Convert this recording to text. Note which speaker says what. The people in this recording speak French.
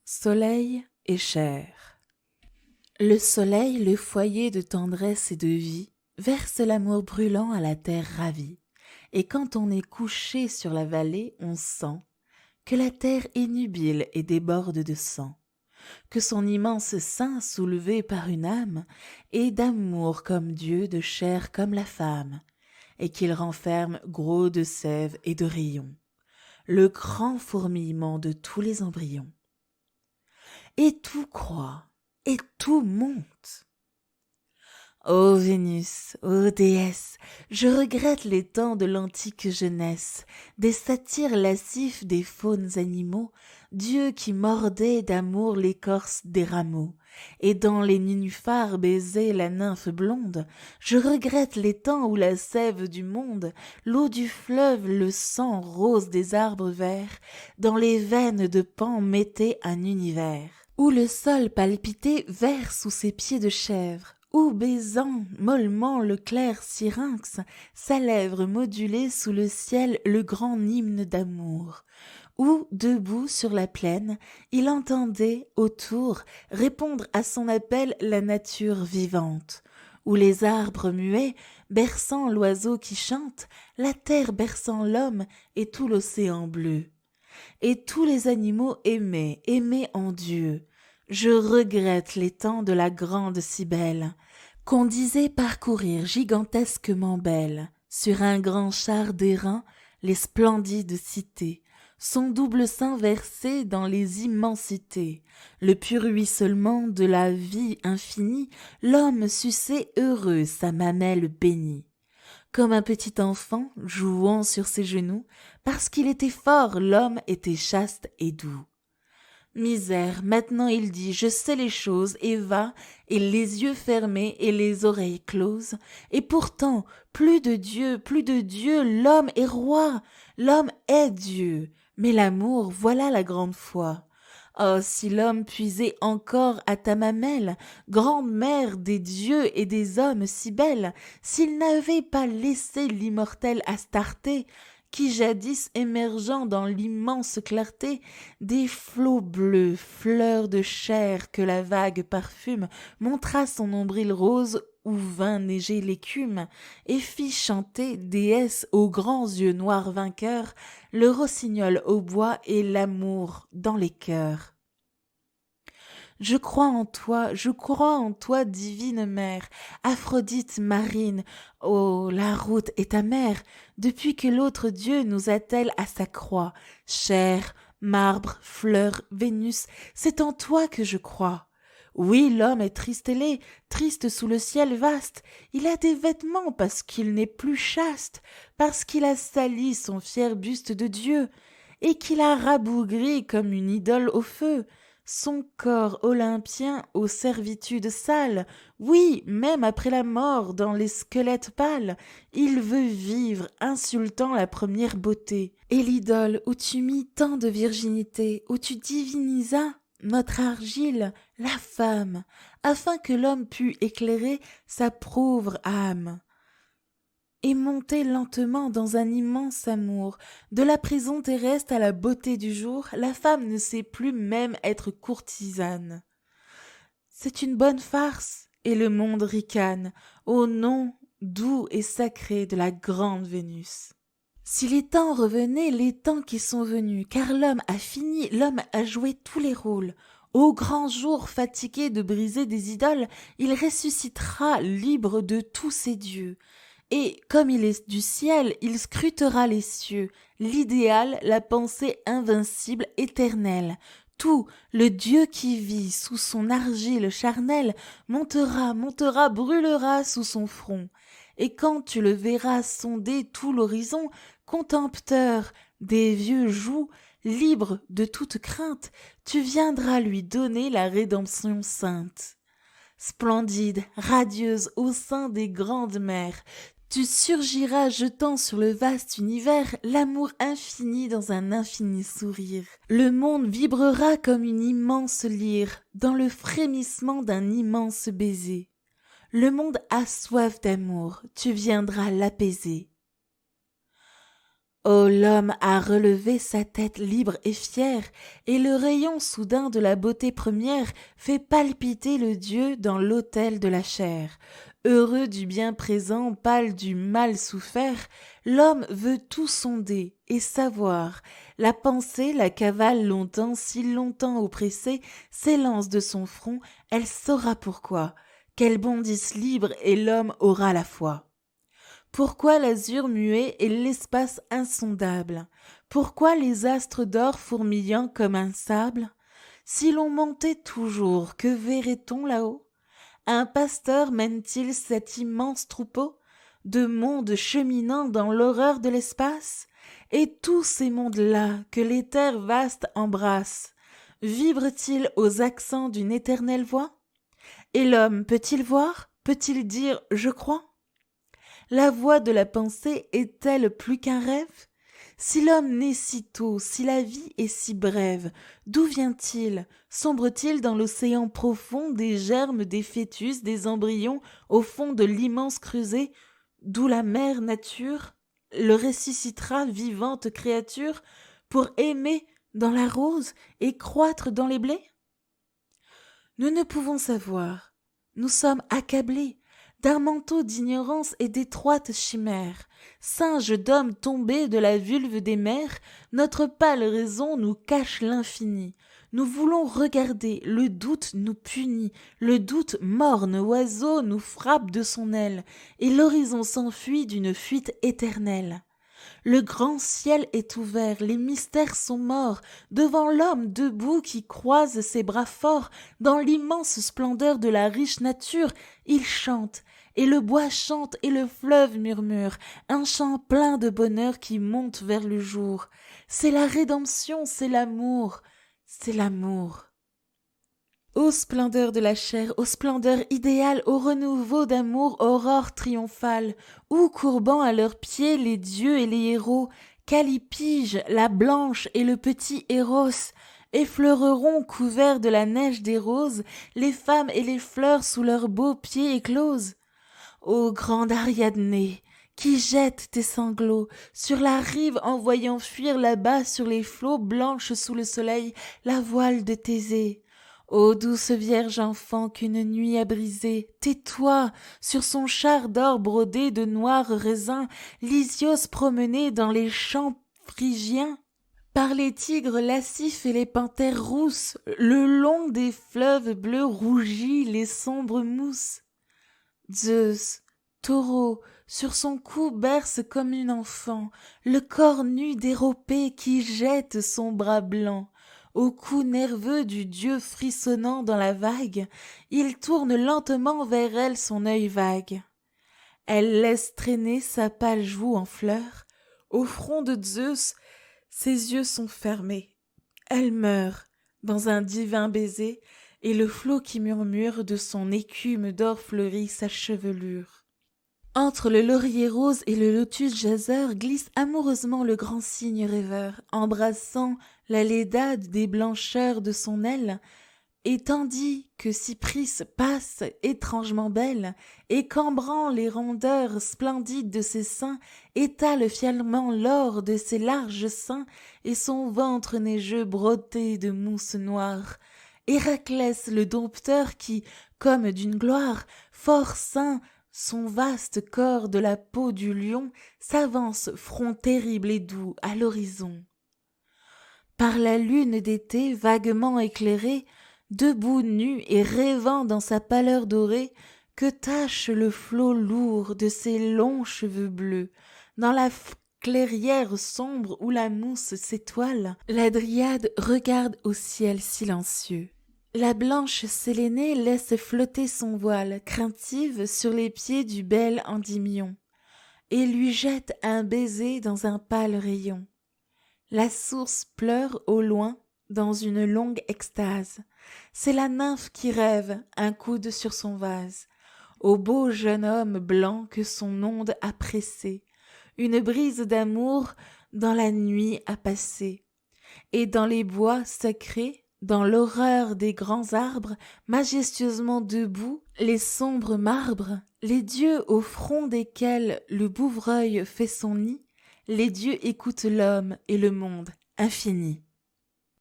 Speaker 1: Soleil et chair. Le soleil, le foyer de tendresse et de vie, verse l'amour brûlant à la terre ravie. Et quand on est couché sur la vallée, on sent que la terre est nubile et déborde de sang, que son immense sein soulevé par une âme est d'amour comme Dieu, de chair comme la femme, et qu'il renferme gros de sève et de rayons, le grand fourmillement de tous les embryons. Et tout croît, et tout monte. Ô Vénus, ô déesse, je regrette les temps de l'antique jeunesse, des satyres lascifs des faunes animaux, dieux qui mordaient d'amour l'écorce des rameaux, et dans les nénuphars baisaient la nymphe blonde. Je regrette les temps où la sève du monde, l'eau du fleuve, le sang rose des arbres verts, dans les veines de Pan mettait un univers, où le sol palpitait vert sous ses pieds de chèvre, où baisant mollement le clair syrinx, sa lèvre modulait sous le ciel le grand hymne d'amour, où, debout sur la plaine, il entendait, autour, répondre à son appel la nature vivante, où les arbres muets, berçant l'oiseau qui chante, la terre berçant l'homme et tout l'océan bleu. Et tous les animaux aimaient en Dieu. Je regrette les temps de la grande Cybèle, qu'on disait parcourir gigantesquement belle, sur un grand char d'airain, les splendides cités, son double sein versé dans les immensités, le pur ruissellement de la vie infinie, l'homme suçait heureux sa mamelle bénie. Comme un petit enfant jouant sur ses genoux, parce qu'il était fort, l'homme était chaste et doux. Misère, maintenant il dit, je sais les choses, et va, et les yeux fermés et les oreilles closes, et pourtant, plus de Dieu, l'homme est roi, l'homme est Dieu, mais l'amour, voilà la grande foi. Oh, si l'homme puisait encore à ta mamelle, grande mère des dieux et des hommes si belle, s'il n'avait pas laissé l'immortelle Astarté, qui jadis émergeant dans l'immense clarté, des flots bleus, fleurs de chair que la vague parfume, montra son nombril rose où vint neiger l'écume, et fit chanter, déesse aux grands yeux noirs vainqueurs, le rossignol au bois et l'amour dans les cœurs. Je crois en toi, divine mère, Aphrodite marine. Oh, la route est amère, depuis que l'autre Dieu nous attelle à sa croix. Chair, marbre, fleur, Vénus, c'est en toi que je crois. Oui, l'homme est triste ailé, triste sous le ciel vaste. Il a des vêtements parce qu'il n'est plus chaste, parce qu'il a sali son fier buste de Dieu, et qu'il a rabougri comme une idole au feu son corps olympien aux servitudes sales. Oui, même après la mort, dans les squelettes pâles, il veut vivre, insultant la première beauté. Et l'idole où tu mis tant de virginité, où tu divinisas notre argile, la femme, afin que l'homme pût éclairer sa pauvre âme et monter lentement dans un immense amour. De la prison terrestre à la beauté du jour, la femme ne sait plus même être courtisane. C'est une bonne farce, et le monde ricane au nom doux et sacré de la grande Vénus. Si les temps revenaient, les temps qui sont venus, car l'homme a fini, l'homme a joué tous les rôles. Au grand jour, fatigué de briser des idoles, il ressuscitera libre de tous ses dieux. Et, comme il est du ciel, il scrutera les cieux, l'idéal, la pensée invincible, éternelle. Tout, le Dieu qui vit sous son argile charnelle, montera, brûlera sous son front. Et quand tu le verras sonder tout l'horizon, contempteur des vieux jougs, libre de toute crainte, tu viendras lui donner la rédemption sainte. Splendide, radieuse au sein des grandes mers, tu surgiras jetant sur le vaste univers l'amour infini dans un infini sourire. Le monde vibrera comme une immense lyre dans le frémissement d'un immense baiser. Le monde a soif d'amour, tu viendras l'apaiser. Oh, l'homme a relevé sa tête libre et fière, et le rayon soudain de la beauté première fait palpiter le Dieu dans l'autel de la chair. Heureux du bien présent, pâle du mal souffert, l'homme veut tout sonder et savoir. La pensée la cavale longtemps, si longtemps oppressée, s'élance de son front, elle saura pourquoi. Qu'elle bondisse libre et l'homme aura la foi. Pourquoi l'azur muet et l'espace insondable? Pourquoi les astres d'or fourmillant comme un sable? Si l'on montait toujours, que verrait-on là-haut? Un pasteur mène-t-il cet immense troupeau de mondes cheminant dans l'horreur de l'espace? Et tous ces mondes-là que l'éther vaste embrasse, vibrent-ils aux accents d'une éternelle voix? Et l'homme peut-il voir? Peut-il dire « je crois » ? La voix de la pensée est-elle plus qu'un rêve? Si l'homme naît si tôt, si la vie est si brève, d'où vient-il? Sombre-t-il dans l'océan profond des germes, des fœtus, des embryons, au fond de l'immense creuset, d'où la mère nature le ressuscitera vivante créature pour aimer dans la rose et croître dans les blés? Nous ne pouvons savoir, nous sommes accablés d'un manteau d'ignorance et d'étroites chimères. Singes d'hommes tombés de la vulve des mers, notre pâle raison nous cache l'infini. Nous voulons regarder, le doute nous punit, le doute morne oiseau nous frappe de son aile, et l'horizon s'enfuit d'une fuite éternelle. Le grand ciel est ouvert, les mystères sont morts, devant l'homme debout qui croise ses bras forts, dans l'immense splendeur de la riche nature, il chante, et le bois chante et le fleuve murmure, un chant plein de bonheur qui monte vers le jour. C'est la rédemption, c'est l'amour, c'est l'amour. Ô splendeur de la chair, ô splendeur idéale, ô renouveau d'amour, aurore triomphale, où courbant à leurs pieds les dieux et les héros, Callipyge, la blanche et le petit Eros, effleureront couverts de la neige des roses, les femmes et les fleurs sous leurs beaux pieds écloses. Ô grande Ariadné, qui jette tes sanglots sur la rive en voyant fuir là-bas sur les flots blanches sous le soleil la voile de Thésée. Ô douce vierge enfant qu'une nuit a brisée, tais-toi, sur son char d'or brodé de noirs raisins, Lysios promené dans les champs phrygiens, par les tigres lascifs et les panthères rousses, le long des fleuves bleus rougis les sombres mousses. Zeus, taureau, sur son cou berce comme une enfant, le corps nu déropé qui jette son bras blanc. Au cou nerveux du dieu frissonnant dans la vague, il tourne lentement vers elle son œil vague. Elle laisse traîner sa pâle joue en fleurs. Au front de Zeus, ses yeux sont fermés. Elle meurt dans un divin baiser, et le flot qui murmure de son écume d'or fleurit sa chevelure. Entre le laurier rose et le lotus jaseur glisse amoureusement le grand cygne rêveur, embrassant la laidade des blancheurs de son aile, et tandis que Cypris passe étrangement belle, et cambrant les rondeurs splendides de ses seins, étale fièrement l'or de ses larges seins, et son ventre neigeux brodé de mousse noire. Héraclès le dompteur qui, comme d'une gloire, fort ceint son vaste corps de la peau du lion, s'avance front terrible et doux à l'horizon. Par la lune d'été vaguement éclairée, debout nu et rêvant dans sa pâleur dorée, que tache le flot lourd de ses longs cheveux bleus, dans la clairière sombre où la mousse s'étoile, la dryade regarde au ciel silencieux. La blanche Sélénée laisse flotter son voile, craintive, sur les pieds du bel Endymion, et lui jette un baiser dans un pâle rayon. La source pleure au loin, dans une longue extase. C'est la nymphe qui rêve, un coude sur son vase. Au beau jeune homme blanc que son onde a pressé, une brise d'amour dans la nuit a passé. Et dans les bois sacrés, dans l'horreur des grands arbres, majestueusement debout, les sombres marbres, les dieux au front desquels le bouvreuil fait son nid, les dieux écoutent l'homme et le monde infini.